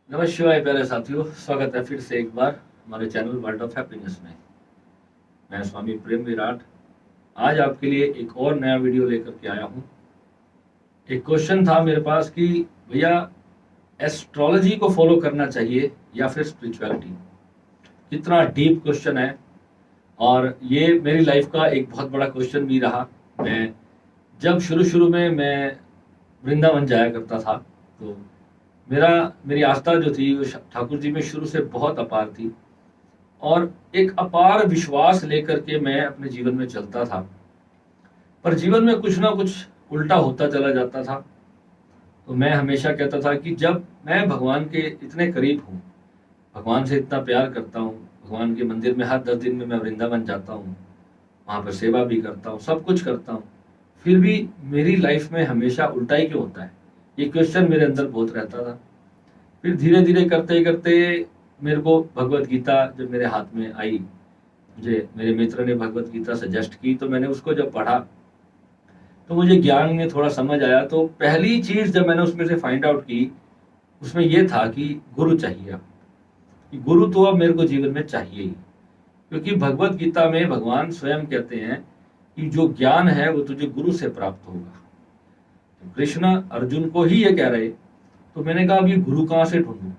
नमस्कार प्यारे साथियों, स्वागत है फिर से एक बार हमारे चैनल वर्ल्ड ऑफ हैप्पीनेस में। मैं स्वामी प्रेम विराट आज आपके लिए एक और नया वीडियो लेकर के आया हूँ। एक क्वेश्चन था मेरे पास कि भैया एस्ट्रोलॉजी को फॉलो करना चाहिए या फिर स्पिरिचुअलिटी। कितना डीप क्वेश्चन है और ये मेरी लाइफ का एक बहुत बड़ा क्वेश्चन भी रहा। मैं जब शुरू शुरू में मैं वृंदावन जाया करता था तो मेरा मेरी आस्था जो थी वो ठाकुर जी में शुरू से बहुत अपार थी और एक अपार विश्वास लेकर के मैं अपने जीवन में चलता था। पर जीवन में कुछ ना कुछ उल्टा होता चला जाता था। तो मैं हमेशा कहता था कि जब मैं भगवान के इतने करीब हूँ, भगवान से इतना प्यार करता हूँ, भगवान के मंदिर में हर 10 दिन में मैं वृंदावन जाता हूँ, वहाँ पर सेवा भी करता हूँ, सब कुछ करता हूँ, फिर भी मेरी लाइफ में हमेशा उल्टा ही क्यों होता है? ये क्वेश्चन मेरे अंदर बहुत रहता था। फिर धीरे धीरे करते करते मेरे को भगवत गीता जब मेरे हाथ में आई, मुझे मेरे मित्र ने भगवत गीता सजेस्ट की, तो मैंने उसको जब पढ़ा तो मुझे ज्ञान में थोड़ा समझ आया। तो पहली चीज जब मैंने उसमें से फाइंड आउट की, उसमें यह था कि गुरु चाहिए। कि गुरु तो अब मेरे को जीवन में चाहिए ही, क्योंकि भगवत गीता में भगवान स्वयं कहते हैं कि जो ज्ञान है वो तुझे गुरु से प्राप्त होगा। तो कृष्ण अर्जुन को ही ये कह रहे। तो मैंने कहा अब ये गुरु कहाँ से ढूंढूं?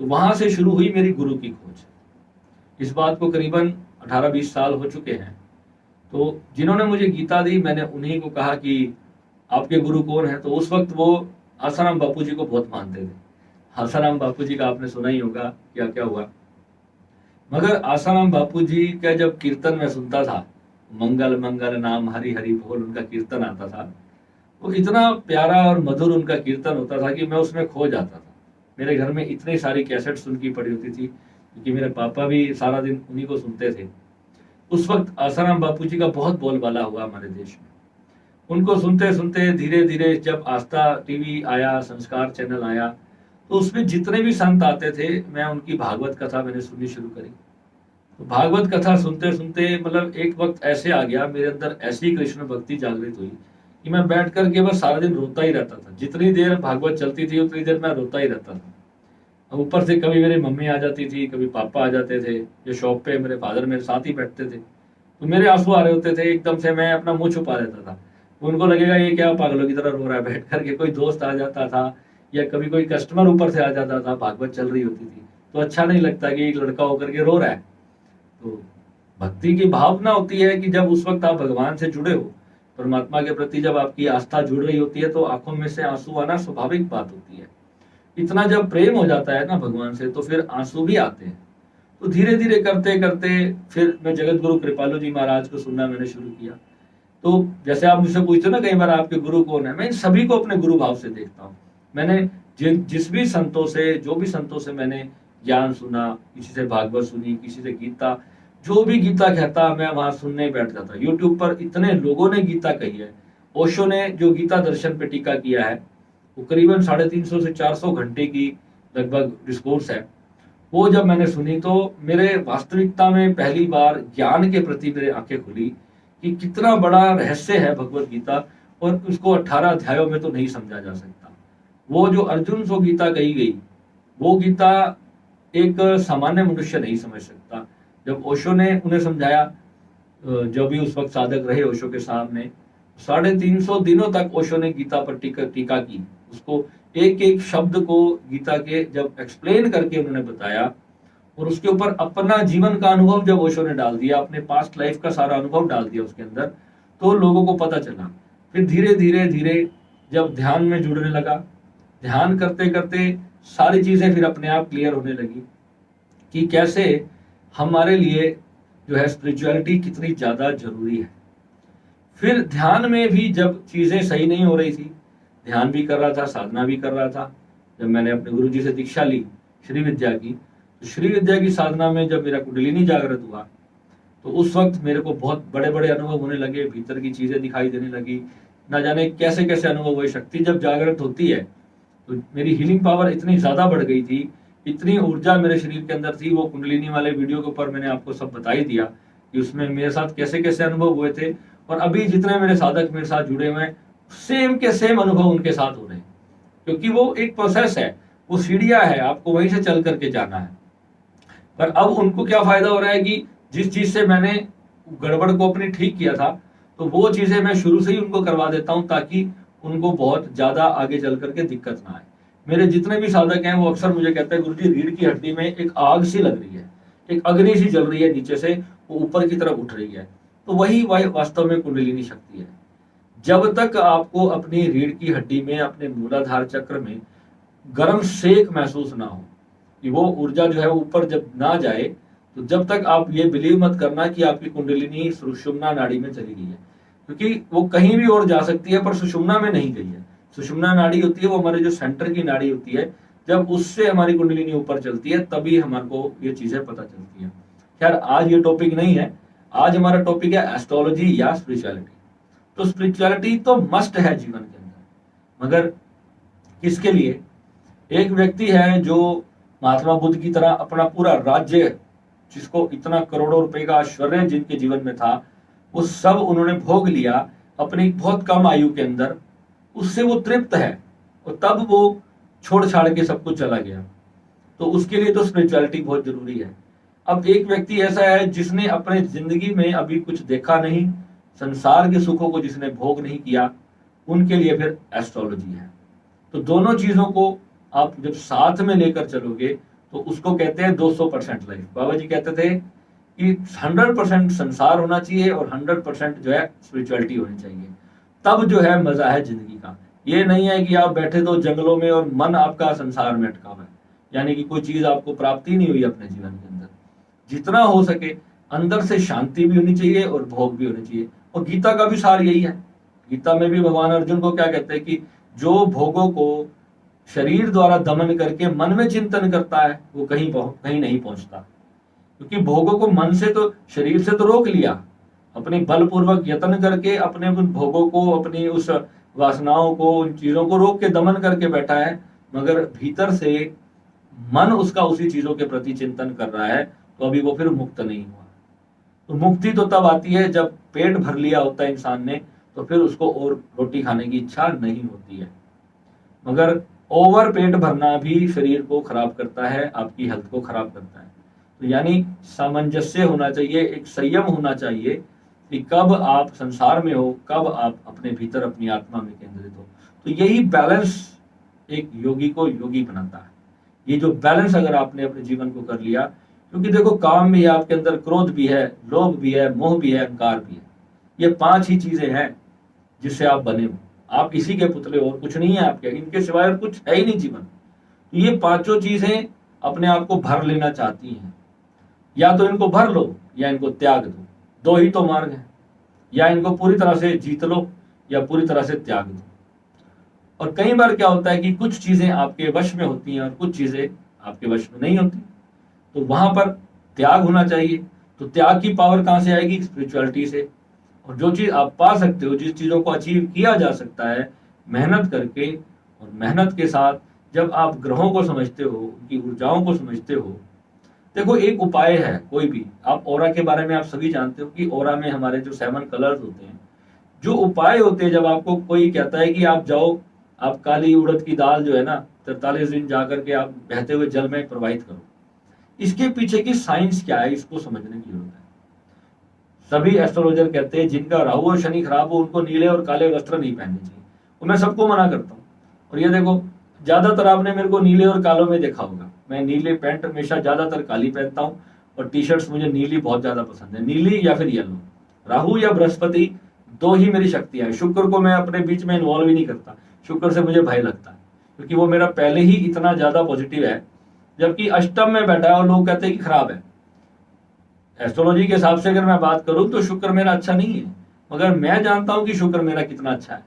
तो वहां से शुरू हुई मेरी गुरु की खोज। इस बात को करीबन 18-20 साल हो चुके हैं। तो जिन्होंने मुझे गीता दी, मैंने उन्हीं को कहा कि आपके गुरु कौन है? तो उस वक्त वो आसाराम बापू जी को बहुत मानते थे। आसाराम बापू जी का आपने सुना ही होगा क्या क्या हुआ। मगर आसाराम बापू जी का जब कीर्तन मैं सुनता था, मंगल मंगल नाम हरि हरि बोल, उनका कीर्तन आता था, वो इतना प्यारा और मधुर उनका कीर्तन होता था कि मैं उसमें खो जाता था। मेरे घर में इतनी सारी कैसेट्स उनकी पड़ी होती थी, क्योंकि मेरे पापा भी सारा दिन उन्हीं को सुनते थे। उस वक्त आसाराम बापू जी का बहुत बोलबाला हुआ हमारे देश में। उनको सुनते सुनते धीरे धीरे जब आस्था टीवी आया, संस्कार चैनल आया, तो उसमें जितने भी संत आते थे, मैं उनकी भागवत कथा मैंने सुननी शुरू करी। तो भागवत कथा सुनते सुनते मतलब एक वक्त ऐसे आ गया मेरे अंदर, ऐसी कृष्ण भक्ति जागृत हुई कि मैं बैठ करके बस सारा दिन रोता ही रहता था। जितनी देर भागवत चलती थी उतनी देर मैं रोता ही रहता था। अब ऊपर से कभी मेरी मम्मी आ जाती थी, कभी पापा आ जाते थे, जो शॉप पे मेरे फादर मेरे साथ ही बैठते थे, तो मेरे आंसू आ रहे होते थे। एकदम से मैं अपना मुंह छुपा लेता था। उनको लगेगा ये क्या पागलों की तरह रो रहा है बैठ करके। कोई दोस्त आ जाता था या कभी कोई कस्टमर ऊपर से आ जाता था, भागवत चल रही होती थी, तो अच्छा नहीं लगता कि एक लड़का होकर के रो रहा है। तो भक्ति की भावना होती है कि जब उस वक्त आप भगवान से जुड़े हो, परमात्मा के प्रति जब आपकी आस्था जुड़ रही होती है, तो आंखों में से आंसू आना स्वाभाविक बात होती है। इतना जब प्रेम हो जाता है ना भगवान से, तो फिर आंसू भी आते हैं। तो धीरे धीरे करते करते फिर मैं जगत गुरु कृपालु जी महाराज को सुनना मैंने शुरू किया। तो जैसे आप मुझसे पूछते हो ना कई बार आपके गुरु कौन है, मैं इन सभी को अपने गुरु भाव से देखता हूँ। मैंने जिस भी संतों से, जो भी संतों से मैंने ज्ञान सुना, किसी से भागवत सुनी, किसी से गीता, जो भी गीता कहता मैं वहां सुनने बैठ जाता। यूट्यूब पर इतने लोगों ने गीता कही है। ओशो ने जो गीता दर्शन पे टीका किया है, वो करीबन 350 से 400 घंटे की लगभग डिस्कोर्स है। वो जब मैंने सुनी तो मेरे वास्तविकता में पहली बार ज्ञान के प्रति मेरे आंखें खुली कि कितना बड़ा रहस्य है भगवत गीता, और उसको 18 अध्यायों में तो नहीं समझा जा सकता। वो जो अर्जुन को गीता कही गई, वो गीता एक सामान्य मनुष्य नहीं समझ सकता। जब ओशो ने उन्हें समझाया, जो भी उस वक्त साधक रहे ओशो के सामने, 350 दिनों तक ओशो ने गीता पर टीका की। उसको एक एक शब्द को गीता के जब एक्सप्लेन करके उन्होंने बताया, और उसके ऊपर अपना जीवन का अनुभव जब ओशो ने डाल दिया, अपने पास्ट लाइफ का सारा अनुभव डाल दिया उसके अंदर, तो लोगों को पता चला। फिर धीरे धीरे धीरे जब ध्यान में जुड़ने लगा, ध्यान करते करते सारी चीजें फिर अपने आप क्लियर होने लगी कि कैसे हमारे लिए जो है स्पिरिचुअलिटी कितनी ज्यादा जरूरी है। फिर ध्यान में भी जब चीजें सही नहीं हो रही थी, ध्यान भी कर रहा था, साधना भी कर रहा था। जब मैंने अपने गुरु जी से दीक्षा ली श्री विद्या की, तो श्री विद्या की साधना में जब मेरा कुंडलिनी जागृत हुआ, तो उस वक्त मेरे को बहुत बड़े बड़े अनुभव होने लगे, भीतर की चीजें दिखाई देने लगी। ना जाने कैसे कैसे अनुभव हुए। शक्ति जब जागृत होती है तो मेरी हीलिंग पावर इतनी ज्यादा बढ़ गई थी, इतनी ऊर्जा मेरे शरीर के अंदर थी। वो कुंडलिनी वाले वीडियो के ऊपर मैंने आपको सब बता ही दिया कि उसमें मेरे साथ कैसे कैसे अनुभव हुए थे। और अभी जितने मेरे साधक मेरे साथ जुड़े हुए हैं, सेम के सेम अनुभव उनके साथ हो रहे हैं, क्योंकि वो एक प्रोसेस है। वो सीढ़ियां है, आपको वहीं से चल करके जाना है। पर अब उनको क्या फायदा हो रहा है कि जिस चीज से मैंने गड़बड़ को अपनी ठीक किया था, तो वो चीजें मैं शुरू से ही उनको करवा देता हूं, ताकि उनको बहुत ज्यादा आगे चल करके दिक्कत ना आए। मेरे जितने भी साधक हैं वो अक्सर मुझे कहते हैं, गुरुजी रीढ़ की हड्डी में एक आग सी लग रही है, एक अग्नि सी जल रही है नीचे से, वो ऊपर की तरफ उठ रही है। तो वही वास्तव में कुंडलिनी शक्ति है। जब तक आपको अपनी रीढ़ की हड्डी में, अपने मूलाधार चक्र में गर्म सेक महसूस ना हो, कि वो ऊर्जा जो है ऊपर जब ना जाए, तो जब तक आप ये बिलीव मत करना कि आपकी कुंडलिनी सुषुम्ना नाड़ी में चली गई है, क्योंकि वो कहीं भी और जा सकती है पर सुषुम्ना में नहीं गई है। सुषुम्ना नाड़ी होती है वो हमारे जो सेंटर की नाड़ी होती है, जब उससे हमारी कुंडलिनी ऊपर चलती है तभी हमारे को ये चीजें पता चलती है। खैर आज ये टॉपिक नहीं है, आज हमारा टॉपिक है एस्ट्रोलॉजी या स्पिरिचुअलिटी। तो स्पिरिचुअलिटी तो मस्ट है जीवन के अंदर, मगर किसके लिए? एक व्यक्ति है जो महात्मा बुद्ध की तरह अपना पूरा राज्य, जिसको इतना करोड़ों रुपए का ऐश्वर्य जिनके जीवन में था, वो सब उन्होंने भोग लिया अपनी बहुत कम आयु के अंदर, उससे वो तृप्त है और तब वो छोड़ छाड़ के सब कुछ चला गया। तो उसके लिए तो स्पिरिचुअलिटी बहुत जरूरी है। अब एक व्यक्ति ऐसा है जिसने अपने जिंदगी में अभी कुछ देखा नहीं, संसार के सुखों को जिसने भोग नहीं किया, उनके लिए फिर एस्ट्रोलॉजी है। तो दोनों चीजों को आप जब साथ में लेकर चलोगे तो उसको कहते हैं 200% लाइफ। बाबा जी कहते थे कि 100% संसार होना चाहिए और 100% जो है स्पिरिचुअलिटी होनी चाहिए, तब जो है मजा है जिंदगी का। ये नहीं है कि आप बैठे तो जंगलों में और मन आपका संसार में अटका हुआ है, यानी कि कोई चीज आपको प्राप्ति नहीं हुई अपने जीवन के अंदर। जितना हो सके अंदर से शांति भी होनी चाहिए और भोग भी होने चाहिए। और गीता का भी सार यही है। गीता में भी भगवान अर्जुन को क्या कहते हैं कि जो भोगों को शरीर द्वारा दमन करके मन में चिंतन करता है वो कहीं नहीं पहुंचता, क्योंकि भोगों को मन से तो, शरीर से तो रोक लिया, अपने बलपूर्वक यत्न करके अपने उन भोगों को, अपनी उस वासनाओं को, उन चीजों को रोक के दमन करके बैठा है, मगर भीतर से मन उसका उसी चीजों के प्रति चिंतन कर रहा है, तो अभी वो फिर मुक्त नहीं हुआ। तो मुक्ति तो तब आती है जब पेट भर लिया होता है इंसान ने, तो फिर उसको और रोटी खाने की इच्छा नहीं होती है। मगर ओवर पेट भरना भी शरीर को खराब करता है, आपकी हेल्थ को खराब करता है। तो यानी सामंजस्य होना चाहिए, एक संयम होना चाहिए कि कब आप संसार में हो, कब आप अपने भीतर अपनी आत्मा में केंद्रित हो। तो यही बैलेंस एक योगी को योगी बनाता है। ये जो बैलेंस अगर आपने अपने जीवन को कर लिया, क्योंकि देखो काम भी है आपके अंदर, क्रोध भी है, लोभ भी है, मोह भी है, अहंकार भी है। ये 5 ही चीजें हैं जिससे आप बने हो। आप इसी के पुतले हो और कुछ नहीं है आपके, इनके सिवाय और कुछ है ही नहीं जीवन। तो ये 5 चीजें अपने आप को भर लेना चाहती हैं। या तो इनको भर लो या इनको त्याग दो, 2 ही तो मार्ग है। या इनको पूरी तरह से जीत लो या पूरी तरह से त्याग दो। और कई बार क्या होता है कि कुछ चीजें आपके वश में होती हैं और कुछ चीजें आपके वश में नहीं होती, तो वहां पर त्याग होना चाहिए। तो त्याग की पावर कहां से आएगी? स्पिरिचुअलिटी से। और जो चीज आप पा सकते हो, जिस चीजों को अचीव किया जा सकता है मेहनत करके, और मेहनत के साथ जब आप ग्रहों को समझते हो, उनकी ऊर्जाओं को समझते हो। देखो एक उपाय है कोई भी, आप ऑरा के बारे में आप सभी जानते हो कि ऑरा में हमारे जो 7 कलर्स होते हैं, जो उपाय होते हैं, जब आपको कोई कहता है कि आप जाओ, आप काली उड़द की दाल जो है ना 43 दिन जाकर के आप बहते हुए जल में प्रवाहित करो, इसके पीछे की साइंस क्या है, इसको समझने की जरूरत है। सभी एस्ट्रोलॉजर कहते हैं जिनका राहु और शनि खराब हो उनको नीले और काले वस्त्र नहीं पहनने चाहिए, और मैं सबको मना करता हूँ। और ये देखो ज्यादातर आपने मेरे को नीले और कालों में देखा होगा, मैं नीले पैंट हमेशा ज्यादातर काली पहनता हूँ, और टी शर्ट्स मुझे नीली बहुत ज्यादा पसंद है, नीली या फिर येलो। राहु या बृहस्पति 2 ही मेरी शक्तियां हैं। शुक्र को मैं अपने बीच में इन्वॉल्व ही नहीं करता, शुक्र से मुझे भय लगता है, क्योंकि वो मेरा पहले ही इतना ज्यादा पॉजिटिव है, जबकि अष्टम में बैठा है और लोग कहते हैं कि खराब है। एस्ट्रोलॉजी के हिसाब से अगर मैं बात करूं तो शुक्र मेरा अच्छा नहीं है, मगर मैं जानता हूं कि शुक्र मेरा कितना अच्छा है,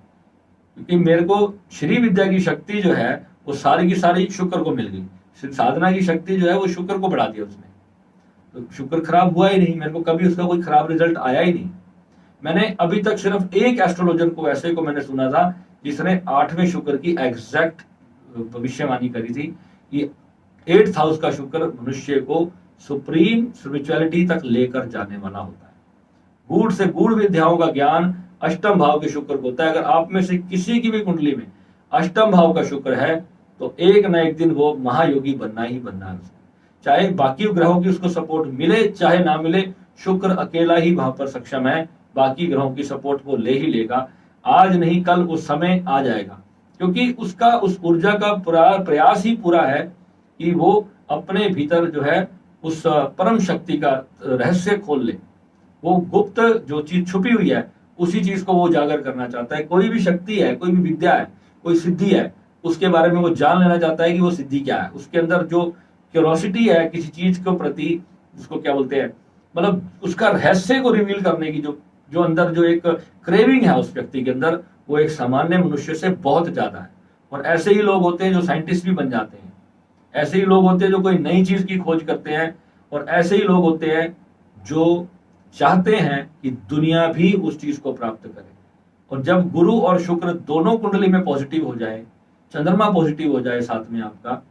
क्योंकि मेरे को श्री विद्या की शक्ति जो है वो सारी की सारी शुक्र को मिल गई। साधना की शक्ति जो है वो शुक्र को बढ़ा दिया उसने, तो शुक्र खराब हुआ ही नहीं, मेरे को कभी उसका कोई खराब रिजल्ट आया ही नहीं। मैंने अभी तक सिर्फ एक एस्ट्रोलॉजर को ऐसे को मैंने सुना था जिसने 8वें शुक्र की एग्जैक्ट भविष्यवाणी करी थी कि 8th हाउस का शुक्र मनुष्य को सुप्रीम स्पिरिचुअलिटी तक लेकर जाने वाला होता है। गूढ़ से गूढ़ विद्याओं का ज्ञान अष्टम भाव के शुक्र को होता है। अगर आप में से किसी की भी कुंडली में अष्टम भाव का शुक्र है तो एक ना एक दिन वो महायोगी बनना ही बनना है। चाहे बाकी ग्रहों की उसको सपोर्ट मिले चाहे ना मिले, शुक्र अकेला ही वहां पर सक्षम है, बाकी ग्रहों की सपोर्ट वो ले ही लेगा। आज नहीं कल वो समय आ जाएगा, क्योंकि उसका उस ऊर्जा का प्रयास ही पूरा है कि वो अपने भीतर जो है उस परम शक्ति का रहस्य खोल ले। वो गुप्त जो चीज छुपी हुई है उसी चीज को वो उजागर करना चाहता है। कोई भी शक्ति है, कोई भी विद्या है, कोई सिद्धि है, उसके बारे में वो जान लेना चाहता है कि वो सिद्धि क्या है। उसके अंदर जो क्यूरोसिटी है किसी चीज के प्रति, जिसको क्या बोलते हैं, मतलब उसका रहस्य को रिवील करने की जो जो अंदर जो एक क्रेविंग है उस व्यक्ति के अंदर, वो एक सामान्य मनुष्य से बहुत ज्यादा है। और ऐसे ही लोग होते हैं जो साइंटिस्ट भी बन जाते हैं, ऐसे ही लोग होते हैं जो कोई नई चीज की खोज करते हैं, और ऐसे ही लोग होते हैं जो चाहते हैं कि दुनिया भी उस चीज को प्राप्त करे। और जब गुरु और शुक्र दोनों कुंडली में पॉजिटिव हो जाए, चंद्रमा पॉजिटिव हो जाए साथ में आपका,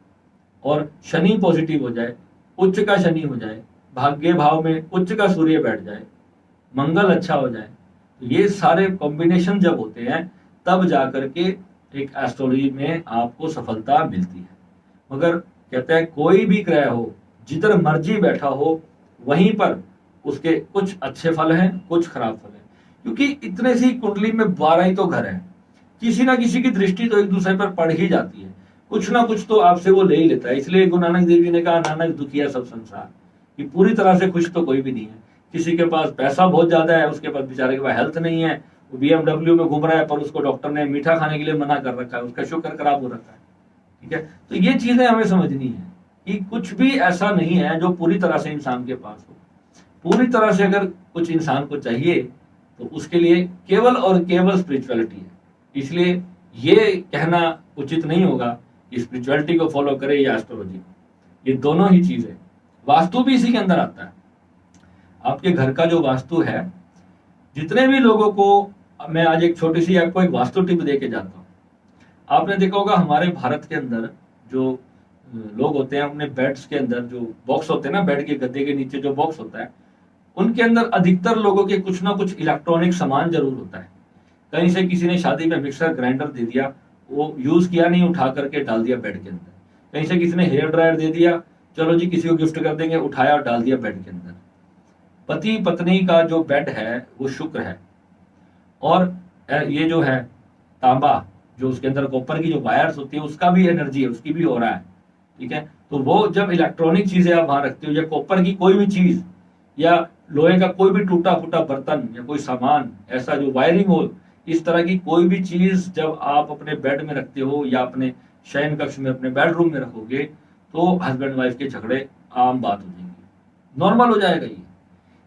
और शनि पॉजिटिव हो जाए, उच्च का शनि हो जाए, भाग्य भाव में उच्च का सूर्य बैठ जाए, मंगल अच्छा हो जाए, तो ये सारे कॉम्बिनेशन जब होते हैं तब जाकर के एक एस्ट्रोलॉजी में आपको सफलता मिलती है। मगर कहते हैं कोई भी ग्रह हो, जिधर मर्जी बैठा हो, वहीं पर उसके कुछ अच्छे फल हैं, कुछ खराब फल हैं। क्योंकि इतने सी कुंडली में 12 ही तो घर हैं, किसी ना किसी की दृष्टि तो एक दूसरे पर पड़ ही जाती है, कुछ ना कुछ तो आपसे वो ले ही लेता है। इसलिए गुरु नानक देव जी ने कहा, नानक दुखिया सब संसार, कि पूरी तरह से खुश तो कोई भी नहीं है। किसी के पास पैसा बहुत ज्यादा है, उसके पास बेचारे के पास हेल्थ नहीं है, वो BMW में घूम रहा है, पर उसको डॉक्टर ने मीठा खाने के लिए मना कर रखा है, उसका शुगर खराब हो रखा है। ठीक है, तो ये चीजें हमें समझनी है कि कुछ भी ऐसा नहीं है जो पूरी तरह से इंसान के पास हो। पूरी तरह से अगर कुछ इंसान को चाहिए तो उसके लिए केवल और केवल स्पिरिचुअलिटी है। इसलिए ये कहना उचित नहीं होगा कि स्पिरिचुअलिटी को फॉलो करे या एस्ट्रोलॉजी को, ये दोनों ही चीजें। वास्तु भी इसी के अंदर आता है। आपके घर का जो वास्तु है, जितने भी लोगों को, मैं आज एक छोटी सी आपको एक वास्तु टिप दे के जाता हूँ। आपने देखा होगा हमारे भारत के अंदर जो लोग होते हैं, अपने बेड्स के अंदर जो बॉक्स होते हैं ना, बेड के गद्दे के नीचे जो बॉक्स होता है, उनके अंदर अधिकतर लोगों के कुछ ना कुछ इलेक्ट्रॉनिक सामान जरूर होता है। कहीं से किसी ने शादी में मिक्सर ग्राइंडर दे दिया, वो यूज किया नहीं, उठा करके डाल दिया बेड के अंदर। कहीं से किसी ने हेयर ड्रायर दे दिया, चलो जी किसी को गिफ्ट कर देंगे, उठाया और डाल दिया बेड के अंदर। पति पत्नी का जो बेड है वो शुक्र है, और ये जो है तांबा, जो उसके अंदर कॉपर की जो वायर्स होती है, उसका भी एनर्जी है, उसकी भी हो रहा है। ठीक है, तो वो जब इलेक्ट्रॉनिक चीजें आप वहां रखते हो, या कॉपर की कोई भी चीज, या लोहे का कोई भी टूटा फूटा बर्तन, या कोई सामान ऐसा जो वायरिंग हो, इस तरह की कोई भी चीज जब आप अपने बेड में रखते हो या अपने शयन कक्ष में, अपने बेडरूम में रखोगे, तो हस्बैंड वाइफ के झगड़े आम बात हो जाएंगे, नॉर्मल हो जाएगा।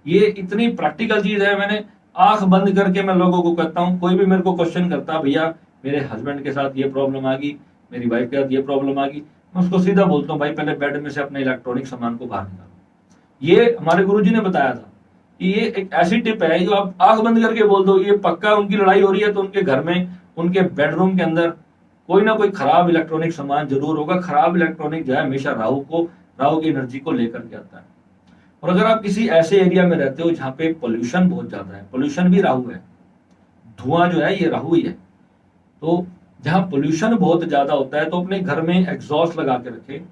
ये इतनी प्रैक्टिकल चीज है। मैंने आंख बंद करके मैं लोगों को कहता हूँ, कोई भी मेरे को क्वेश्चन करता, भैया मेरे हस्बैंड के साथ ये प्रॉब्लम आ गई, मेरी वाइफ के साथ ये प्रॉब्लम आ गई, मैं उसको सीधा बोलता हूँ, भाई पहले बेड में से अपने इलेक्ट्रॉनिक सामान को बाहर निकालो। ये हमारे गुरुजी ने बताया था कि ये एक ऐसी टिप है जो आप आंख बंद करके बोल दो, ये पक्का उनकी लड़ाई हो रही है तो उनके घर में, उनके बेडरूम के अंदर कोई ना कोई खराब इलेक्ट्रॉनिक सामान जरूर होगा। खराब इलेक्ट्रॉनिक जो है हमेशा राहु की एनर्जी को लेकर के आता है। और अगर आप किसी ऐसे एरिया में रहते हो जहाँ पे पोल्यूशन बहुत ज्यादा है, पोल्यूशन भी राहु है, धुआं जो है ये राहु ही है, तो जहाँ पोल्यूशन बहुत ज्यादा होता है तो अपने घर में एग्जॉस्ट लगा के रखें।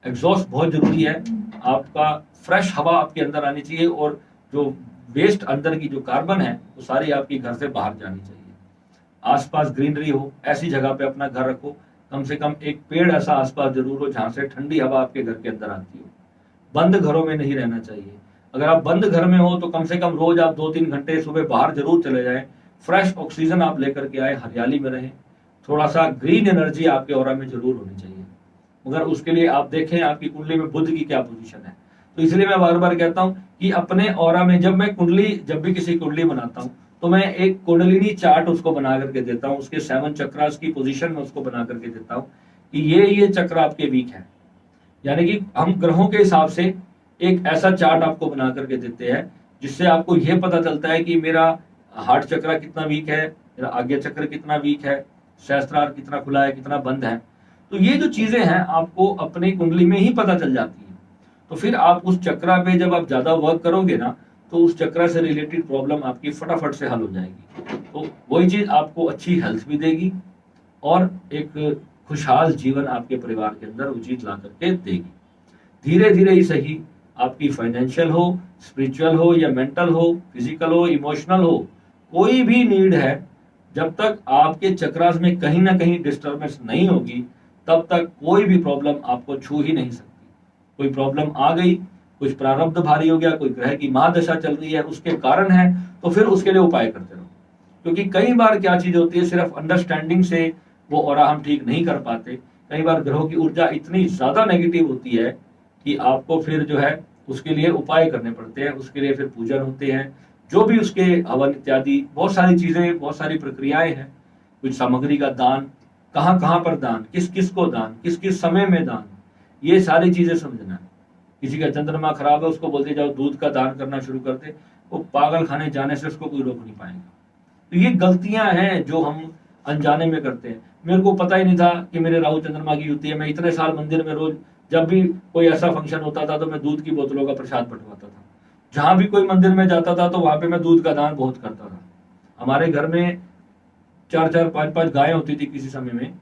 एग्जॉस्ट बहुत जरूरी है, आपका फ्रेश हवा आपके अंदर आनी चाहिए, और जो वेस्ट अंदर की जो कार्बन है वो सारी आपकी घर से बाहर जानी चाहिए। आसपास ग्रीनरी हो, ऐसी जगह पे अपना घर रखो, कम से कम एक पेड़ ऐसा आसपास जरूर हो जहां से ठंडी हवा आपके घर के अंदर आती हो। बंद घरों में नहीं रहना चाहिए। अगर आप बंद घर में हो तो कम से कम रोज आप 2-3 घंटे सुबह बाहर जरूर चले जाएं, फ्रेश ऑक्सीजन आप लेकर के आए, हरियाली में रहें, थोड़ा सा ग्रीन एनर्जी आपके ऑरा में जरूर होनी चाहिए। मगर उसके लिए आप देखें आपकी कुंडली में बुध की क्या पोजीशन है। तो इसलिए मैं बार बार कहता हूं कि अपने ऑरा में, जब भी किसी कुंडली बनाता हूं तो मैं एक कुंडलिनी चार्ट उसको बना करके देता हूं, उसके 7 चक्रास की पोजीशन में उसको बना करके देता हूं कि ये चक्र आपके वीक है। यानी कि हम ग्रहों के हिसाब से एक ऐसा चार्ट आपको बना करके देते हैं जिससे आपको यह पता चलता है कि मेरा हार्ट चक्र कितना वीक है, मेरा आज्ञा चक्र कितना वीक है, सहस्त्रार कितना खुला है, कितना बंद है। तो ये जो चीजें हैं आपको अपनी कुंडली में ही पता चल जाती है। तो फिर आप उस चक्रा पे जब आप ज्यादा वर्क करोगे ना, तो उस चक्रा से रिलेटेड प्रॉब्लम आपकी फटाफट से हल हो जाएगी। तो वही चीज आपको अच्छी हेल्थ भी देगी और एक खुशहाल जीवन आपके परिवार के अंदर उचित ला करके देगी। धीरे धीरे ही सही, आपकी फाइनेंशियल हो, स्पिरिचुअल हो या मेंटल हो, फिजिकल हो, इमोशनल हो, कोई भी नीड है, जब तक आपके चक्रास में कहीं ना कहीं डिस्टर्बेंस नहीं होगी, तब तक कोई भी प्रॉब्लम आपको छू ही नहीं सकती। कोई प्रॉब्लम आ गई, कुछ प्रारब्ध भारी हो गया, कोई ग्रह की महादशा चल रही है, उसके कारण है, तो फिर उसके लिए उपाय करते रहो। क्योंकि कई बार क्या चीज होती है, सिर्फ अंडरस्टैंडिंग से वो ऑरा हम ठीक नहीं कर पाते। कई बार ग्रहों की ऊर्जा इतनी ज्यादा नेगेटिव होती है कि आपको फिर जो है उसके लिए उपाय करने पड़ते हैं, उसके लिए फिर पूजन होते हैं, जो भी उसके हवन इत्यादि बहुत सारी चीजें, बहुत सारी प्रक्रियाएं हैं। कुछ सामग्री का दान, कहाँ कहाँ पर दान, किस किस को दान, किस किस समय में दान, ये सारी चीजें समझना है। किसी का चंद्रमा खराब है, उसको बोलते जाओ दूध का दान करना शुरू कर दे, वो पागल खाने जाने से उसको कोई रोक नहीं पाएगा। तो ये गलतियां हैं जो हम अनजाने में करते हैं। मेरे को पता ही नहीं था कि मेरे राहु चंद्रमा की युति है। मैं इतने साल मंदिर में रोज जब भी कोई ऐसा फंक्शन होता था तो मैं दूध की बोतलों का प्रसाद बंटवाता था। जहां भी कोई मंदिर में जाता था तो वहां पे मैं दूध का दान बहुत करता था। हमारे घर में 4-4, 5-5 गायें होती थी किसी समय में,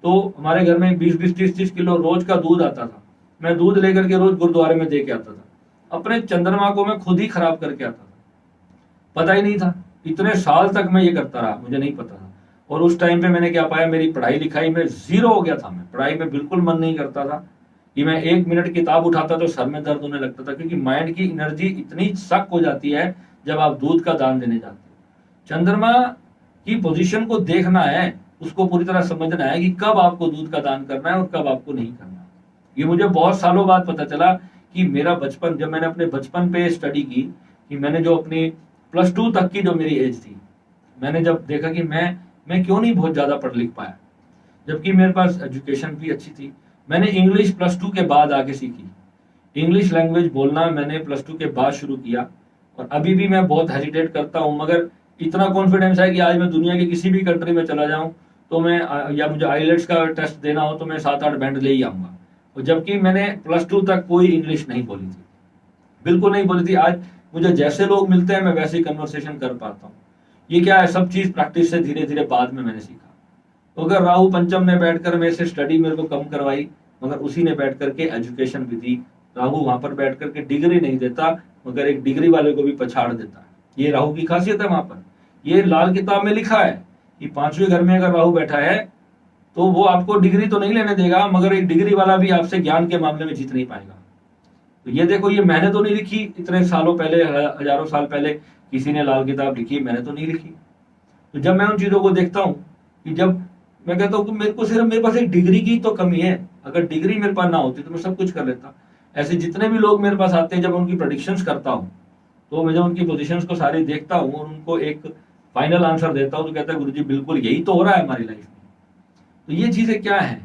तो हमारे घर में 20-20, 30-30 किलो रोज का दूध आता था। मैं दूध लेकर के रोज गुरुद्वारे में दे के आता था। अपने चंद्रमा को मैं खुद ही खराब करके आता था, पता ही नहीं था। इतने साल तक मैं ये करता रहा, मुझे नहीं पता था। और उस टाइम पे मैंने क्या पाया, मेरी पढ़ाई लिखाई में जीरो हो गया था। मैं पढ़ाई में बिल्कुल मन नहीं करता था कि मैं 1 मिनट किताब उठाता तो सर में दर्द होने लगता था, क्योंकि माइंड की एनर्जी इतनी सक हो जाती है जब आप दूध का दान देने जाते हो। चंद्रमा की पोजीशन को देखना है, उसको पूरी तरह समझना है कि कब आपको दूध का दान करना है और कब आपको नहीं करना। ये मुझे बहुत सालों बाद पता चला कि मेरा बचपन, जब मैंने अपने बचपन पे स्टडी की, कि मैंने जो अपनी +2 तक की जो मेरी एज थी, मैंने जब देखा कि मैं क्यों नहीं बहुत ज्यादा पढ़ लिख पाया, जबकि मेरे पास एजुकेशन भी अच्छी थी। मैंने इंग्लिश +2 के बाद आके सीखी। इंग्लिश लैंग्वेज बोलना मैंने +2 के बाद शुरू किया, और अभी भी मैं बहुत हेजिटेट करता हूँ, मगर इतना कॉन्फिडेंस है कि आज मैं दुनिया के किसी भी कंट्री में चला जाऊं तो मैं, या मुझे आईलेट्स का टेस्ट देना हो तो मैं 7-8 बैंड ले ही आऊंगा। और जबकि मैंने +2 तक कोई इंग्लिश नहीं बोली थी, बिल्कुल नहीं बोली थी। आज मुझे जैसे लोग मिलते हैं मैं वैसे ही कन्वर्सेशन कर पाता हूँ। ये क्या है, सब चीज प्रैक्टिस से धीरे धीरे बाद में मैंने सीखा। तो अगर राहु पंचम ने बैठकर मेरे से स्टडी मेरे को कम करवाई, मगर उसी ने बैठ करके एजुकेशन भी दी। राहु वहां पर बैठ करके डिग्री नहीं देता, मगर एक डिग्री वाले को भी पछाड़ देता है। ये राहु की खासियत है। वहां पर ये लाल किताब में लिखा है कि 5वें घर में अगर राहु बैठा है तो वो आपको डिग्री तो नहीं लेने देगा, मगर एक डिग्री वाला भी आपसे ज्ञान के मामले में जीत नहीं पाएगा। तो ये देखो, ये मैंने तो नहीं लिखी, इतने सालों पहले, हजारों साल पहले किसी ने लाल किताब लिखी, मैंने तो नहीं लिखी। तो जब मैं उन चीजों को देखता हूँ, कि जब मैं कहता हूँ कि मेरे पास एक डिग्री की तो कमी है, अगर डिग्री मेरे पास ना होती तो मैं सब कुछ कर लेता। ऐसे जितने भी लोग मेरे पास आते हैं, जब उनकी प्रेडिक्शंस करता हूँ, तो मैं जब उनकी पोजीशंस को सारी देखता हूँ और उनको एक फाइनल आंसर देता हूँ, तो कहता है गुरुजी बिल्कुल यही तो हो रहा है हमारी लाइफ में। तो ये चीजें क्या है,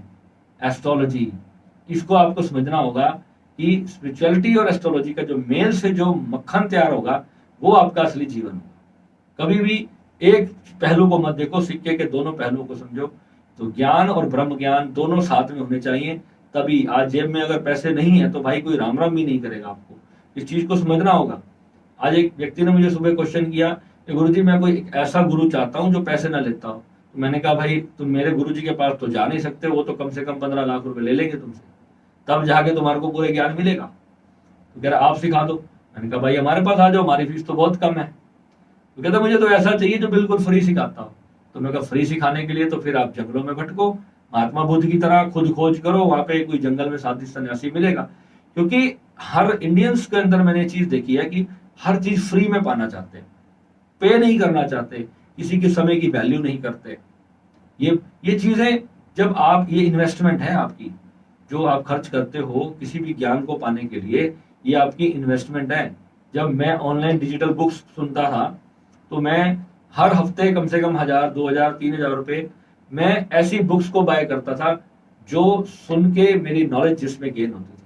एस्ट्रोलॉजी, इसको आपको समझना होगा कि स्पिरिचुअलिटी और एस्ट्रोलॉजी का जो मेल से जो मक्खन तैयार होगा, वो आपका असली जीवन होगा। कभी भी एक पहलू को मत देखो, सिक्के के दोनों पहलुओं को समझो। तो ज्ञान और ब्रह्म ज्ञान दोनों साथ में होने चाहिए, तभी। आज जेब में अगर पैसे नहीं है तो भाई कोई राम राम भी नहीं करेगा। आपको इस चीज को समझना होगा। आज एक व्यक्ति ने मुझे सुबह क्वेश्चन किया कि गुरुजी मैं कोई ऐसा गुरु चाहता हूँ जो पैसे ना लेता हो। तो मैंने कहा भाई तुम मेरे गुरुजी के पास तो जा नहीं सकते, वो तो कम से कम 15 लाख रुपए ले लेंगे तुमसे, तब जाके तुम्हारे को पूरे ज्ञान मिलेगा। तो कह रहा आप सिखा दो। मैंने कहा भाई हमारे पास आ जाओ, हमारी फीस तो बहुत कम है। तो कहता मुझे तो ऐसा चाहिए जो बिल्कुल फ्री सिखाता हो। तो मैं कहा फ्री सिखाने के लिए तो फिर आप जंगलों में भटको, महात्मा बुद्ध की तरह खुद खोज करो, वहां पे कोई जंगल में साधी सन्यासी मिलेगा। क्योंकि हर इंडियंस के अंदर मैंने चीज देखी है कि हर चीज फ्री में पाना चाहते हैं, पे नहीं करना चाहते, किसी के समय की वैल्यू नहीं करते। ये चीजें, जब आप, ये इन्वेस्टमेंट है आपकी, जो आप खर्च करते हो किसी भी ज्ञान को पाने के लिए, ये आपकी इन्वेस्टमेंट है। जब मैं ऑनलाइन डिजिटल बुक्स सुनता था तो मैं हर हफ्ते कम से कम 1000, 2000, 3000 रुपए मैं ऐसी बुक्स को बाय करता था जो सुन के मेरी नॉलेज जिसमें गेन होती थी।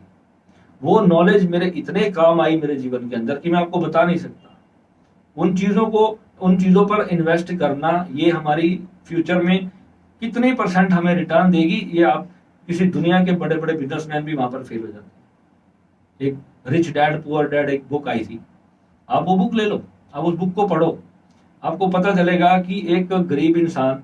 वो नॉलेज मेरे इतने काम आई मेरे जीवन के अंदर कि मैं आपको बता नहीं सकता। उन चीजों पर इन्वेस्ट करना, ये हमारी फ्यूचर में कितनी % हमें रिटर्न देगी, ये आप किसी दुनिया के बड़े बड़े बिजनेसमैन भी वहां पर फेल हो जाते हैं। एक रिच डैड पुअर डैड एक बुक आई थी, आप वो बुक ले लो, आप उस बुक को पढ़ो, आपको पता चलेगा कि एक गरीब इंसान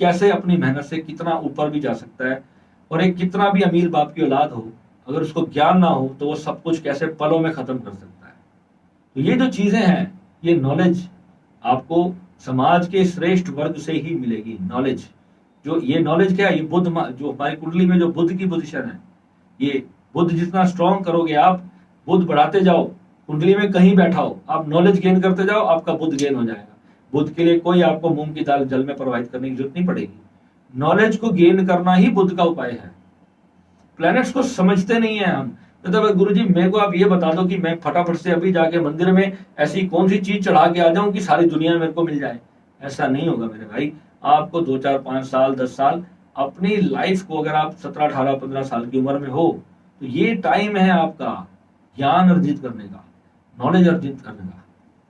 कैसे अपनी मेहनत से कितना ऊपर भी जा सकता है, और एक कितना भी अमीर बाप की औलाद हो, अगर उसको ज्ञान ना हो तो वो सब कुछ कैसे पलों में खत्म कर सकता है। तो ये जो चीजें हैं, ये नॉलेज आपको समाज के श्रेष्ठ वर्ग से ही मिलेगी। नॉलेज, जो ये नॉलेज क्या है, ये बुद्ध जो हमारी कुंडली में जो बुद्ध की पोजीशन है, ये बुद्ध जितना स्ट्रॉन्ग करोगे आप, बुद्ध बढ़ाते जाओ, कुंडली में कहीं बैठा हो, आप नॉलेज गेन करते जाओ, आपका बुद्ध गेन हो जाएगा। बुद्ध के लिए कोई आपको मूंग की दाल जल में प्रोवाइड करने की जरूरत नहीं पड़ेगी। नॉलेज को गेन करना ही बुद्ध का उपाय है। प्लैनेट्स को समझते नहीं है हम। मतलब गुरुजी मेरे को आप ये बता दो कि मैं फटाफट से अभी जाके मंदिर में ऐसी कौन सी चीज चढ़ा के आ जाऊं कि सारी दुनिया मेरे को मिल जाए, ऐसा नहीं होगा मेरे भाई। आपको 2 4 5 साल 10 साल अपनी लाइफ को, अगर आप 17 18 15 साल की उम्र में हो तो ये टाइम है आपका ज्ञान अर्जित करने का, नॉलेज अर्जित करने का।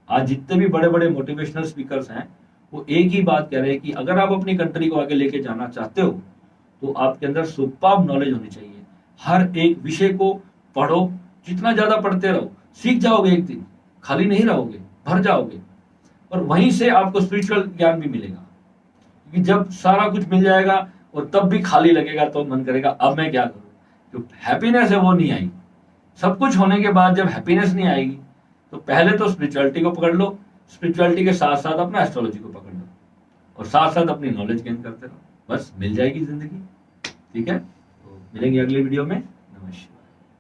आज जितने भी बड़े बड़े मोटिवेशनल स्पीकर्स हैं वो एक ही बात कह रहे हैं कि अगर आप अपनी कंट्री को आगे लेके जाना चाहते हो तो आपके अंदर सुपर्ब नॉलेज होनी चाहिए। हर एक विषय को पढ़ो, जितना ज्यादा पढ़ते रहो सीख जाओगे, एक दिन खाली नहीं रहोगे, भर जाओगे, और वहीं से आपको स्पिरिचुअल ज्ञान भी मिलेगा। क्योंकि जब सारा कुछ मिल जाएगा और तब भी खाली लगेगा तो मन करेगा अब मैं क्या करूं। जो हैप्पीनेस है वो नहीं आई। सब कुछ होने के बाद जब हैप्पीनेस नहीं आएगी तो पहले तो स्पिरिचुअलिटी को पकड़ लो, स्पिरिचुअलिटी के साथ साथ अपना एस्ट्रोलॉजी को पकड़ लो, और साथ साथ अपनी नॉलेज गेन करते रहो, बस मिल जाएगी जिंदगी। ठीक है, तो मिलेंगे अगले वीडियो में। नमस्कार।